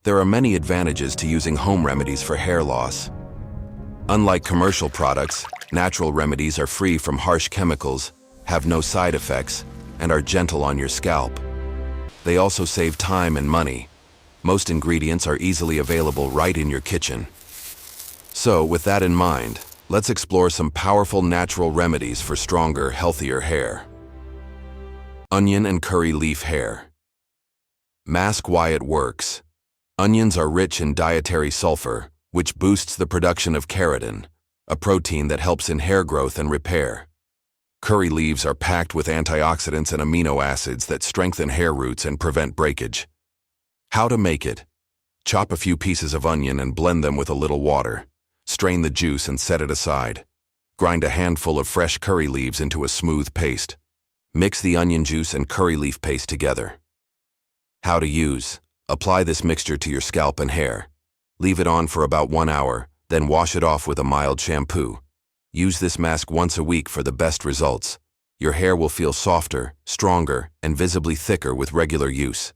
There are many advantages to using home remedies for hair loss. Unlike commercial products, natural remedies are free from harsh chemicals, have no side effects, and are gentle on your scalp. They also save time and money. Most ingredients are easily available right in your kitchen. So, with that in mind, let's explore some powerful natural remedies for stronger, healthier hair. Onion and curry leaf hair. Mask why it works. Onions are rich in dietary sulfur, which boosts the production of keratin, a protein that helps in hair growth and repair. Curry leaves are packed with antioxidants and amino acids that strengthen hair roots and prevent breakage. How to make it? Chop a few pieces of onion and blend them with a little water. Strain the juice and set it aside. Grind a handful of fresh curry leaves into a smooth paste. Mix the onion juice and curry leaf paste together. How to use? Apply this mixture to your scalp and hair. Leave it on for about 1 hour, then wash it off with a mild shampoo. Use this mask once a week for the best results. Your hair will feel softer, stronger, and visibly thicker with regular use.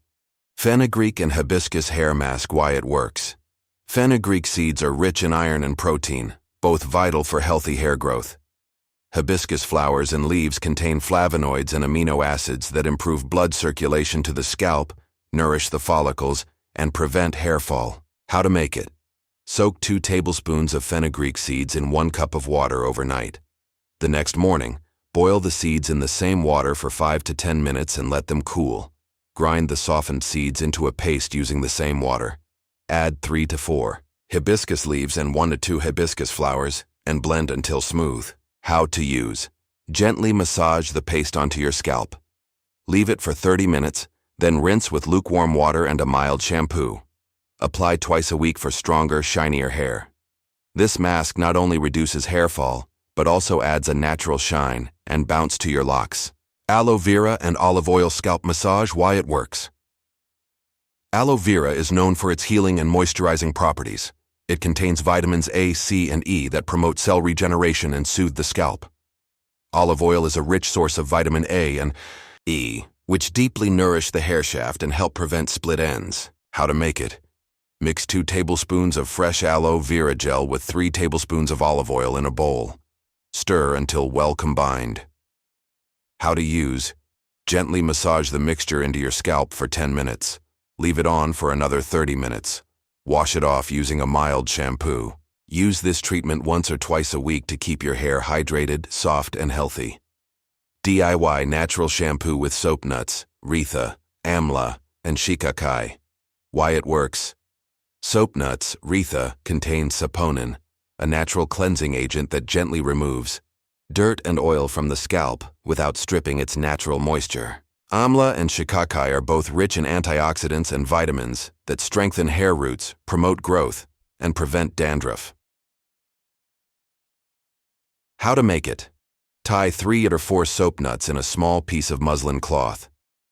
Fenugreek and hibiscus hair mask why it works. Fenugreek seeds are rich in iron and protein, both vital for healthy hair growth. Hibiscus flowers and leaves contain flavonoids and amino acids that improve blood circulation to the scalp, nourish the follicles, and prevent hair fall. How to make it? Soak 2 tablespoons of fenugreek seeds in 1 cup of water overnight. The next morning, boil the seeds in the same water for 5 to 10 minutes and let them cool. Grind the softened seeds into a paste using the same water. Add 3 to 4 hibiscus leaves and 1 to 2 hibiscus flowers and blend until smooth. How to use? Gently massage the paste onto your scalp. Leave it for 30 minutes, then rinse with lukewarm water and a mild shampoo. Apply twice a week for stronger, shinier hair. This mask not only reduces hair fall, but also adds a natural shine and bounce to your locks. Aloe vera and olive oil scalp massage why it works. Aloe vera is known for its healing and moisturizing properties. It contains vitamins A, C, and E that promote cell regeneration and soothe the scalp. Olive oil is a rich source of vitamin A and E, which deeply nourish the hair shaft and help prevent split ends. How to make it? Mix 2 tablespoons of fresh aloe vera gel with 3 tablespoons of olive oil in a bowl. Stir until well combined. How to use? Gently massage the mixture into your scalp for 10 minutes. Leave it on for another 30 minutes. Wash it off using a mild shampoo. Use this treatment once or twice a week to keep your hair hydrated, soft, and healthy. DIY natural shampoo with soap nuts, Reetha, Amla, and Shikakai. Why it works? Soap nuts, Reetha, contain saponin, a natural cleansing agent that gently removes dirt and oil from the scalp without stripping its natural moisture. Amla and Shikakai are both rich in antioxidants and vitamins that strengthen hair roots, promote growth, and prevent dandruff. How to make it? Tie 3 or 4 soap nuts in a small piece of muslin cloth.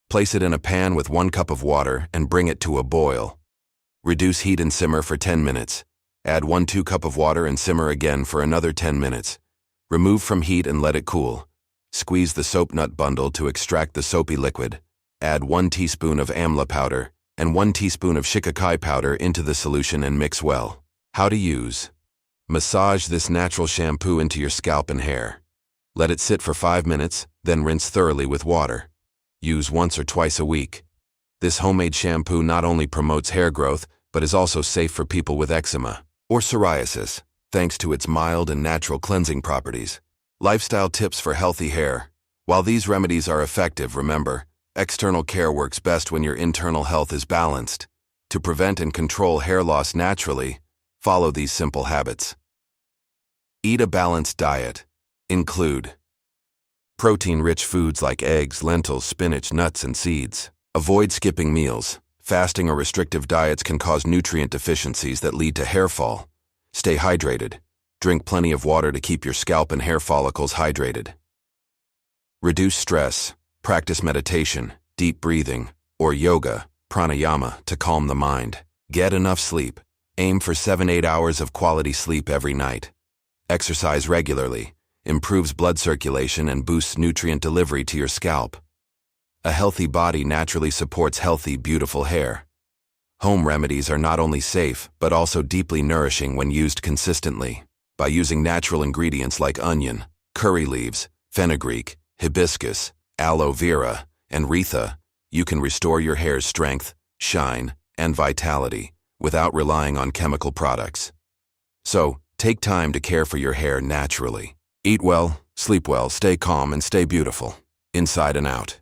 Place it in a pan with 1 cup of water and bring it to a boil. Reduce heat and simmer for 10 minutes. Add 1/2 cup of water and simmer again for another 10 minutes. Remove from heat and let it cool. Squeeze the soap nut bundle to extract the soapy liquid. Add 1 teaspoon of Amla powder and 1 teaspoon of Shikakai powder into the solution and mix well. How to use? Massage this natural shampoo into your scalp and hair. Let it sit for 5 minutes, then rinse thoroughly with water. Use once or twice a week. This homemade shampoo not only promotes hair growth, but is also safe for people with eczema or psoriasis, thanks to its mild and natural cleansing properties. Lifestyle tips for healthy hair. While these remedies are effective, remember, external care works best when your internal health is balanced. To prevent and control hair loss naturally, follow these simple habits. Eat a balanced diet. Include protein-rich foods like eggs, lentils, spinach, nuts, and seeds. Avoid skipping meals. Fasting or restrictive diets can cause nutrient deficiencies that lead to hair fall. Stay hydrated. Drink plenty of water to keep your scalp and hair follicles hydrated. Reduce stress. Practice meditation, deep breathing, or yoga, pranayama to calm the mind. Get enough sleep. Aim for 7-8 hours of quality sleep every night. Exercise regularly. Improves blood circulation and boosts nutrient delivery to your scalp. A healthy body naturally supports healthy, beautiful hair. Home remedies are not only safe, but also deeply nourishing when used consistently. By using natural ingredients like onion, curry leaves, fenugreek, hibiscus, aloe vera, and Reetha, you can restore your hair's strength, shine, and vitality without relying on chemical products. So, take time to care for your hair naturally. Eat well, sleep well, stay calm, and stay beautiful, inside and out.